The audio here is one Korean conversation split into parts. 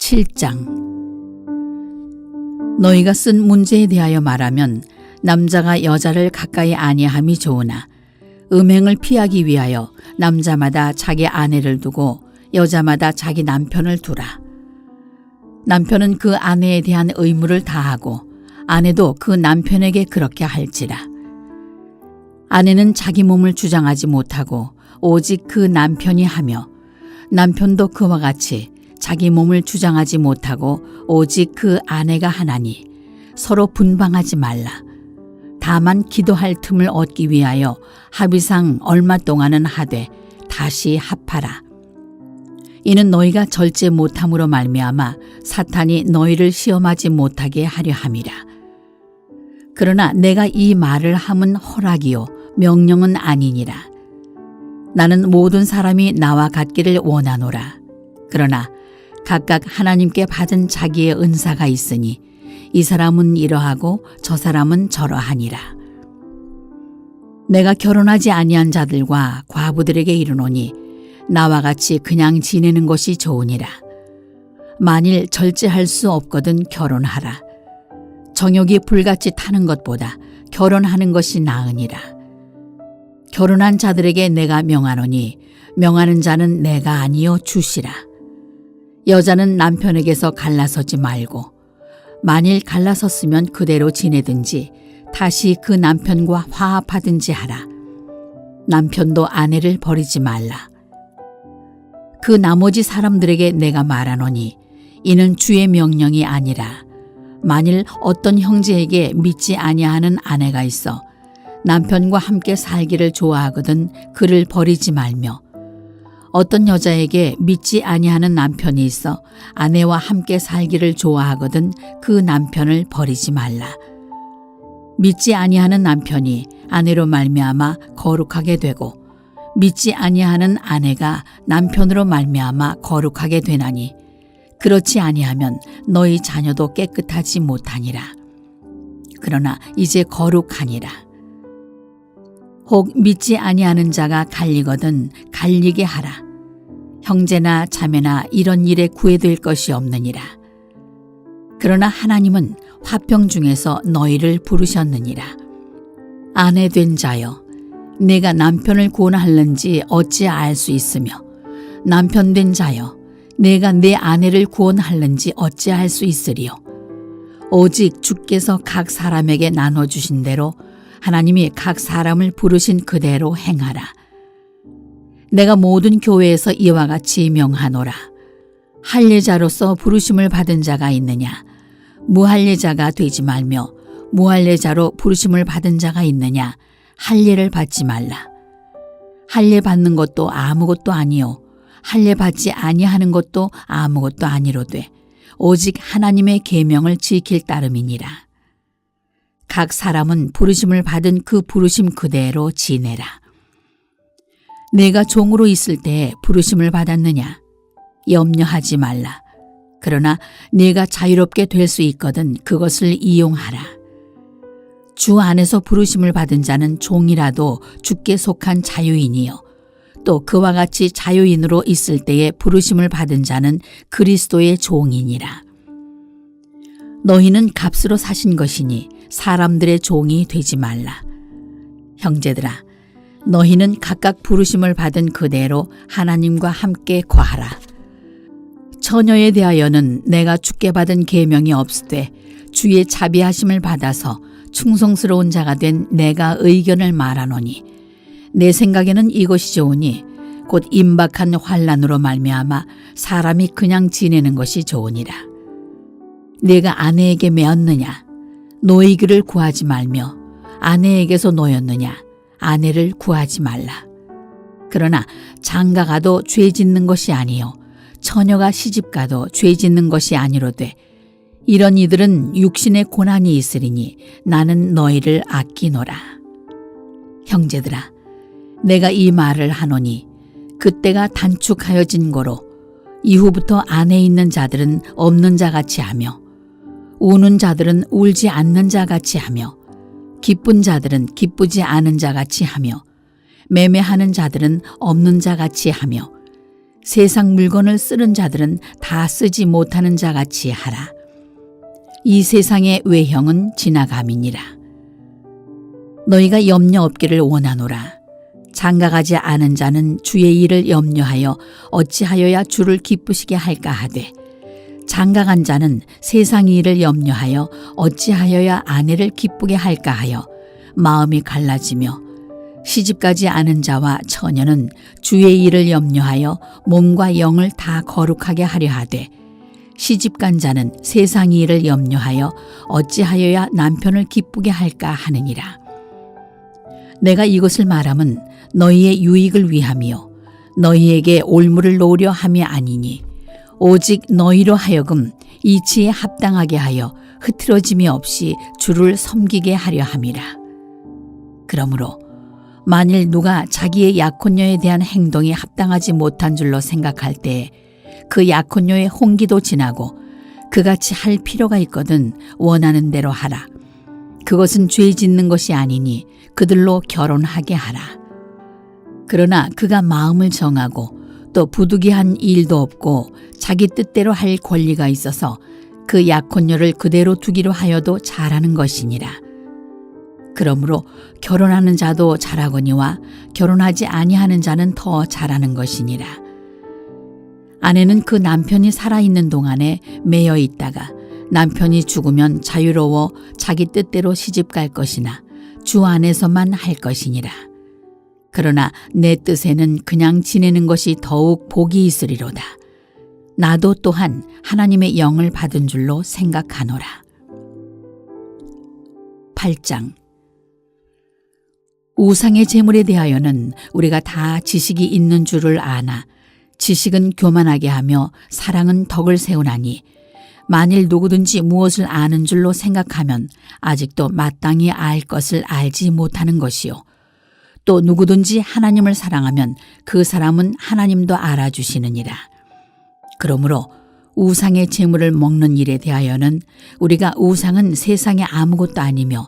7장. 너희가 쓴 문제에 대하여 말하면 남자가 여자를 가까이 아니함이 좋으나 음행을 피하기 위하여 남자마다 자기 아내를 두고 여자마다 자기 남편을 두라. 남편은 그 아내에 대한 의무를 다하고 아내도 그 남편에게 그렇게 할지라. 아내는 자기 몸을 주장하지 못하고 오직 그 남편이 하며 남편도 그와 같이 자기 몸을 주장하지 못하고 오직 그 아내가 하나니 서로 분방하지 말라. 다만 기도할 틈을 얻기 위하여 합의상 얼마 동안은 하되 다시 합하라. 이는 너희가 절제 못함으로 말미암아 사탄이 너희를 시험하지 못하게 하려 함이라. 그러나 내가 이 말을 함은 허락이요 명령은 아니니라. 나는 모든 사람이 나와 같기를 원하노라. 그러나 각각 하나님께 받은 자기의 은사가 있으니 이 사람은 이러하고 저 사람은 저러하니라. 내가 결혼하지 아니한 자들과 과부들에게 이르노니 나와 같이 그냥 지내는 것이 좋으니라. 만일 절제할 수 없거든 결혼하라. 정욕이 불같이 타는 것보다 결혼하는 것이 나으니라. 결혼한 자들에게 내가 명하노니 명하는 자는 내가 아니요 주시라. 여자는 남편에게서 갈라서지 말고 만일 갈라섰으면 그대로 지내든지 다시 그 남편과 화합하든지 하라. 남편도 아내를 버리지 말라. 그 나머지 사람들에게 내가 말하노니 이는 주의 명령이 아니라 만일 어떤 형제에게 믿지 아니하는 아내가 있어 남편과 함께 살기를 좋아하거든 그를 버리지 말며 어떤 여자에게 믿지 아니하는 남편이 있어 아내와 함께 살기를 좋아하거든 그 남편을 버리지 말라. 믿지 아니하는 남편이 아내로 말미암아 거룩하게 되고 믿지 아니하는 아내가 남편으로 말미암아 거룩하게 되나니 그렇지 아니하면 너희 자녀도 깨끗하지 못하니라. 그러나 이제 거룩하니라. 혹 믿지 아니하는 자가 갈리거든 갈리게 하라. 형제나 자매나 이런 일에 구애될 것이 없느니라. 그러나 하나님은 화평 중에서 너희를 부르셨느니라. 아내 된 자여, 내가 남편을 구원할는지 어찌 알 수 있으며 남편 된 자여, 내가 내 아내를 구원할는지 어찌 알 수 있으리요. 오직 주께서 각 사람에게 나눠주신 대로 하나님이 각 사람을 부르신 그대로 행하라. 내가 모든 교회에서 이와 같이 명하노라. 할례자로서 부르심을 받은 자가 있느냐? 무할례자가 되지 말며 무할례자로 부르심을 받은 자가 있느냐? 할례를 받지 말라. 할례 받는 것도 아무것도 아니요 할례 받지 아니하는 것도 아무것도 아니로되 오직 하나님의 계명을 지킬 따름이니라. 각 사람은 부르심을 받은 그 부르심 그대로 지내라. 내가 종으로 있을 때 부르심을 받았느냐? 염려하지 말라. 그러나 내가 자유롭게 될 수 있거든 그것을 이용하라. 주 안에서 부르심을 받은 자는 종이라도 주께 속한 자유인이요 또 그와 같이 자유인으로 있을 때에 부르심을 받은 자는 그리스도의 종이니라. 너희는 값으로 사신 것이니 사람들의 종이 되지 말라. 형제들아, 너희는 각각 부르심을 받은 그대로 하나님과 함께 거하라. 처녀에 대하여는 내가 주께 받은 계명이 없으되 주의 자비하심을 받아서 충성스러운 자가 된 내가 의견을 말하노니 내 생각에는 이것이 좋으니 곧 임박한 환난으로 말미암아 사람이 그냥 지내는 것이 좋으니라. 내가 아내에게 매었느냐? 노이기를 구하지 말며 아내에게서 노였느냐? 아내를 구하지 말라. 그러나 장가가도 죄 짓는 것이 아니요 처녀가 시집가도 죄 짓는 것이 아니로되 이런 이들은 육신의 고난이 있으리니 나는 너희를 아끼노라. 형제들아, 내가 이 말을 하노니 그때가 단축하여진 거로 이후부터 안에 있는 자들은 없는 자같이 하며 우는 자들은 울지 않는 자같이 하며 기쁜 자들은 기쁘지 않은 자같이 하며 매매하는 자들은 없는 자같이 하며 세상 물건을 쓰는 자들은 다 쓰지 못하는 자같이 하라. 이 세상의 외형은 지나감이니라. 너희가 염려 없기를 원하노라. 장가가지 않은 자는 주의 일을 염려하여 어찌하여야 주를 기쁘시게 할까 하되, 장가간 자는 세상 일을 염려하여 어찌하여야 아내를 기쁘게 할까 하여 마음이 갈라지며, 시집가지 않은 자와 처녀는 주의 일을 염려하여 몸과 영을 다 거룩하게 하려 하되, 시집간 자는 세상 일을 염려하여 어찌하여야 남편을 기쁘게 할까 하느니라. 내가 이것을 말함은 너희의 유익을 위함이요 너희에게 올무를 놓으려 함이 아니니, 오직 너희로 하여금 이치에 합당하게 하여 흐트러짐이 없이 주를 섬기게 하려 함이라. 그러므로 만일 누가 자기의 약혼녀에 대한 행동이 합당하지 못한 줄로 생각할 때에 그 약혼녀의 홍기도 지나고 그같이 할 필요가 있거든 원하는 대로 하라. 그것은 죄 짓는 것이 아니니 그들로 결혼하게 하라. 그러나 그가 마음을 정하고 또 부득이한 일도 없고 자기 뜻대로 할 권리가 있어서 그 약혼녀를 그대로 두기로 하여도 잘하는 것이니라. 그러므로 결혼하는 자도 잘하거니와 결혼하지 아니하는 자는 더 잘하는 것이니라. 아내는 그 남편이 살아있는 동안에 매여 있다가 남편이 죽으면 자유로워 자기 뜻대로 시집갈 것이나 주 안에서만 할 것이니라. 그러나 내 뜻에는 그냥 지내는 것이 더욱 복이 있으리로다. 나도 또한 하나님의 영을 받은 줄로 생각하노라. 8장. 우상의 제물에 대하여는 우리가 다 지식이 있는 줄을 아나, 지식은 교만하게 하며 사랑은 덕을 세우나니, 만일 누구든지 무엇을 아는 줄로 생각하면 아직도 마땅히 알 것을 알지 못하는 것이요, 또 누구든지 하나님을 사랑하면 그 사람은 하나님도 알아주시느니라. 그러므로 우상의 제물을 먹는 일에 대하여는 우리가 우상은 세상에 아무것도 아니며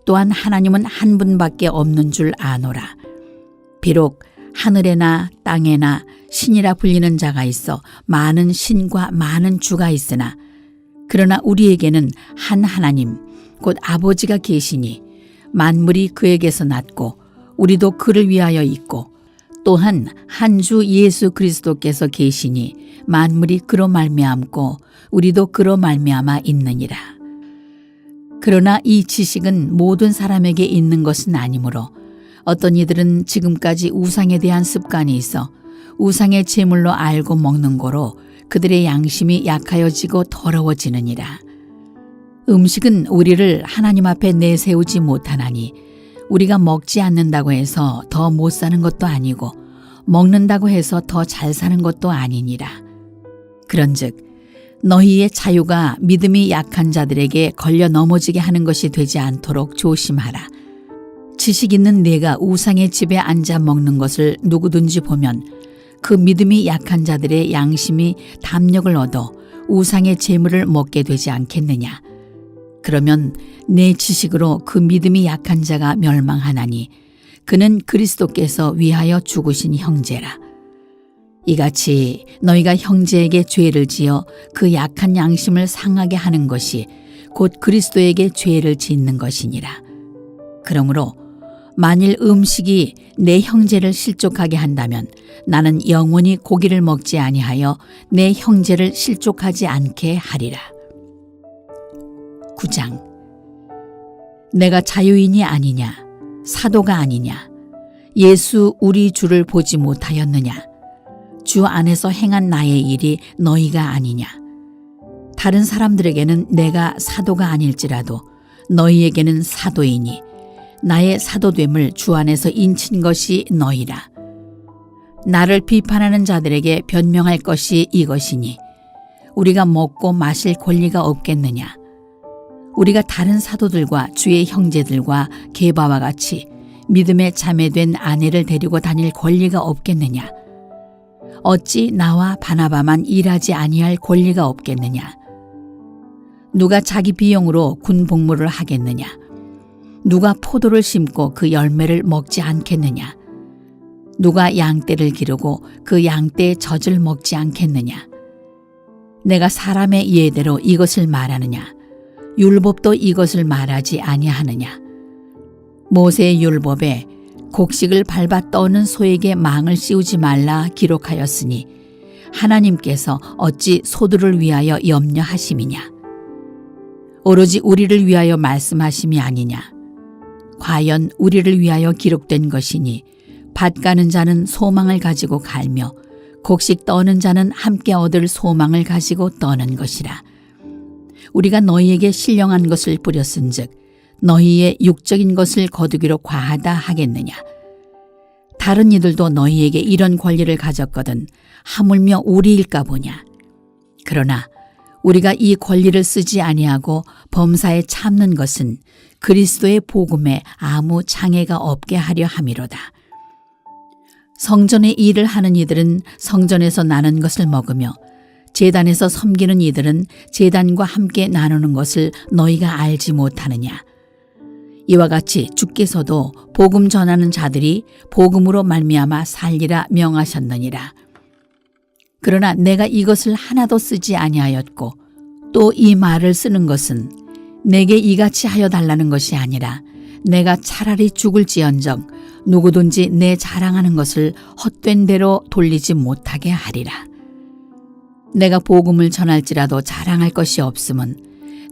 또한 하나님은 한 분밖에 없는 줄 아노라. 비록 하늘에나 땅에나 신이라 불리는 자가 있어 많은 신과 많은 주가 있으나, 그러나 우리에게는 한 하나님 곧 아버지가 계시니 만물이 그에게서 났고 우리도 그를 위하여 있고, 또한 한 주 예수 그리스도께서 계시니 만물이 그로 말미암고 우리도 그로 말미암아 있느니라. 그러나 이 지식은 모든 사람에게 있는 것은 아니므로 어떤 이들은 지금까지 우상에 대한 습관이 있어 우상의 제물로 알고 먹는 거로 그들의 양심이 약하여지고 더러워지느니라. 음식은 우리를 하나님 앞에 내세우지 못하나니, 우리가 먹지 않는다고 해서 더 못 사는 것도 아니고 먹는다고 해서 더 잘 사는 것도 아니니라. 그런즉 너희의 자유가 믿음이 약한 자들에게 걸려 넘어지게 하는 것이 되지 않도록 조심하라. 지식 있는 네가 우상의 집에 앉아 먹는 것을 누구든지 보면 그 믿음이 약한 자들의 양심이 담력을 얻어 우상의 제물을 먹게 되지 않겠느냐. 그러면 내 지식으로 그 믿음이 약한 자가 멸망하나니 그는 그리스도께서 위하여 죽으신 형제라. 이같이 너희가 형제에게 죄를 지어 그 약한 양심을 상하게 하는 것이 곧 그리스도에게 죄를 짓는 것이니라. 그러므로 만일 음식이 내 형제를 실족하게 한다면 나는 영원히 고기를 먹지 아니하여 내 형제를 실족하지 않게 하리라. 9장. 내가 자유인이 아니냐, 사도가 아니냐, 예수 우리 주를 보지 못하였느냐, 주 안에서 행한 나의 일이 너희가 아니냐. 다른 사람들에게는 내가 사도가 아닐지라도 너희에게는 사도이니 나의 사도됨을 주 안에서 인친 것이 너희라. 나를 비판하는 자들에게 변명할 것이 이것이니 우리가 먹고 마실 권리가 없겠느냐. 우리가 다른 사도들과 주의 형제들과 게바와 같이 믿음에 자매된 아내를 데리고 다닐 권리가 없겠느냐. 어찌 나와 바나바만 일하지 아니할 권리가 없겠느냐. 누가 자기 비용으로 군 복무를 하겠느냐. 누가 포도를 심고 그 열매를 먹지 않겠느냐. 누가 양떼를 기르고 그 양떼의 젖을 먹지 않겠느냐? 내가 사람의 예대로 이것을 말하느냐? 율법도 이것을 말하지 아니하느냐? 모세의 율법에 곡식을 밟아 떠는 소에게 망을 씌우지 말라 기록하였으니 하나님께서 어찌 소들을 위하여 염려하심이냐? 오로지 우리를 위하여 말씀하심이 아니냐? 과연 우리를 위하여 기록된 것이니 밭 가는 자는 소망을 가지고 갈며 곡식 떠는 자는 함께 얻을 소망을 가지고 떠는 것이라. 우리가 너희에게 신령한 것을 뿌렸은즉 너희의 육적인 것을 거두기로 과하다 하겠느냐? 다른 이들도 너희에게 이런 권리를 가졌거든 하물며 우리일까 보냐? 그러나 우리가 이 권리를 쓰지 아니하고 범사에 참는 것은 그리스도의 복음에 아무 장애가 없게 하려 함이로다. 성전의 일을 하는 이들은 성전에서 나는 것을 먹으며 제단에서 섬기는 이들은 제단과 함께 나누는 것을 너희가 알지 못하느냐? 이와 같이 주께서도 복음 전하는 자들이 복음으로 말미암아 살리라 명하셨느니라. 그러나 내가 이것을 하나도 쓰지 아니하였고 또 이 말을 쓰는 것은 내게 이같이 하여 달라는 것이 아니라 내가 차라리 죽을지언정 누구든지 내 자랑하는 것을 헛된 대로 돌리지 못하게 하리라. 내가 복음을 전할지라도 자랑할 것이 없음은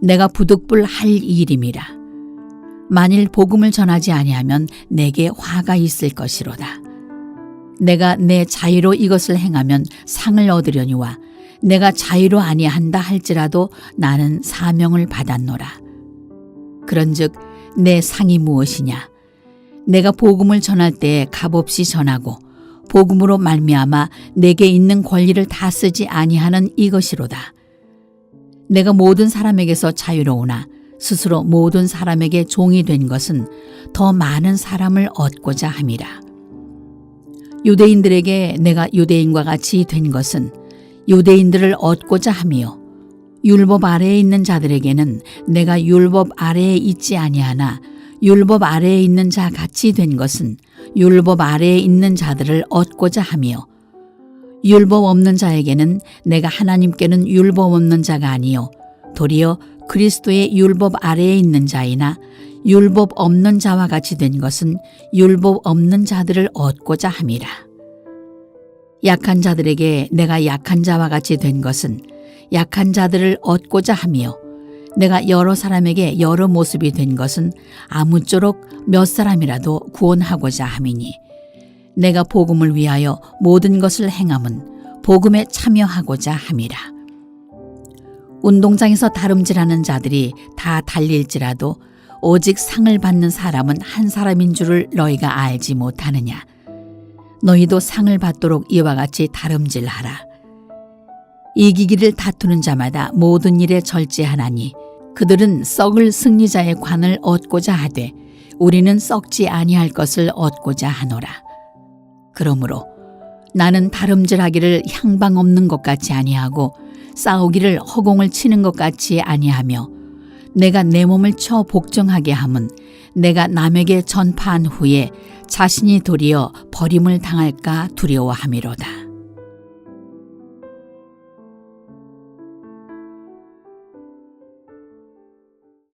내가 부득불할 일임이라. 만일 복음을 전하지 아니하면 내게 화가 있을 것이로다. 내가 내 자유로 이것을 행하면 상을 얻으려니와 내가 자유로 아니한다 할지라도 나는 사명을 받았노라. 그런즉 내 상이 무엇이냐? 내가 복음을 전할 때에 값없이 전하고 복음으로 말미암아 내게 있는 권리를 다 쓰지 아니하는 이것이로다. 내가 모든 사람에게서 자유로우나 스스로 모든 사람에게 종이 된 것은 더 많은 사람을 얻고자 함이라. 유대인들에게 내가 유대인과 같이 된 것은 유대인들을 얻고자 함이요 율법 아래에 있는 자들에게는 내가 율법 아래에 있지 아니하나 율법 아래에 있는 자 같이 된 것은 율법 아래에 있는 자들을 얻고자 함이요 율법 없는 자에게는 내가 하나님께는 율법 없는 자가 아니요 도리어 그리스도의 율법 아래에 있는 자이나 율법 없는 자와 같이 된 것은 율법 없는 자들을 얻고자 함이라. 약한 자들에게 내가 약한 자와 같이 된 것은 약한 자들을 얻고자 함이요 내가 여러 사람에게 여러 모습이 된 것은 아무쪼록 몇 사람이라도 구원하고자 함이니 내가 복음을 위하여 모든 것을 행함은 복음에 참여하고자 함이라. 운동장에서 다름질하는 자들이 다 달릴지라도 오직 상을 받는 사람은 한 사람인 줄을 너희가 알지 못하느냐? 너희도 상을 받도록 이와 같이 다름질하라. 이기기를 다투는 자마다 모든 일에 절제하나니 그들은 썩을 승리자의 관을 얻고자 하되 우리는 썩지 아니할 것을 얻고자 하노라. 그러므로 나는 다름질하기를 향방 없는 것 같이 아니하고 싸우기를 허공을 치는 것 같이 아니하며 내가 내 몸을 쳐 복종하게 함은 내가 남에게 전파한 후에 자신이 도리어 버림을 당할까 두려워함이로다.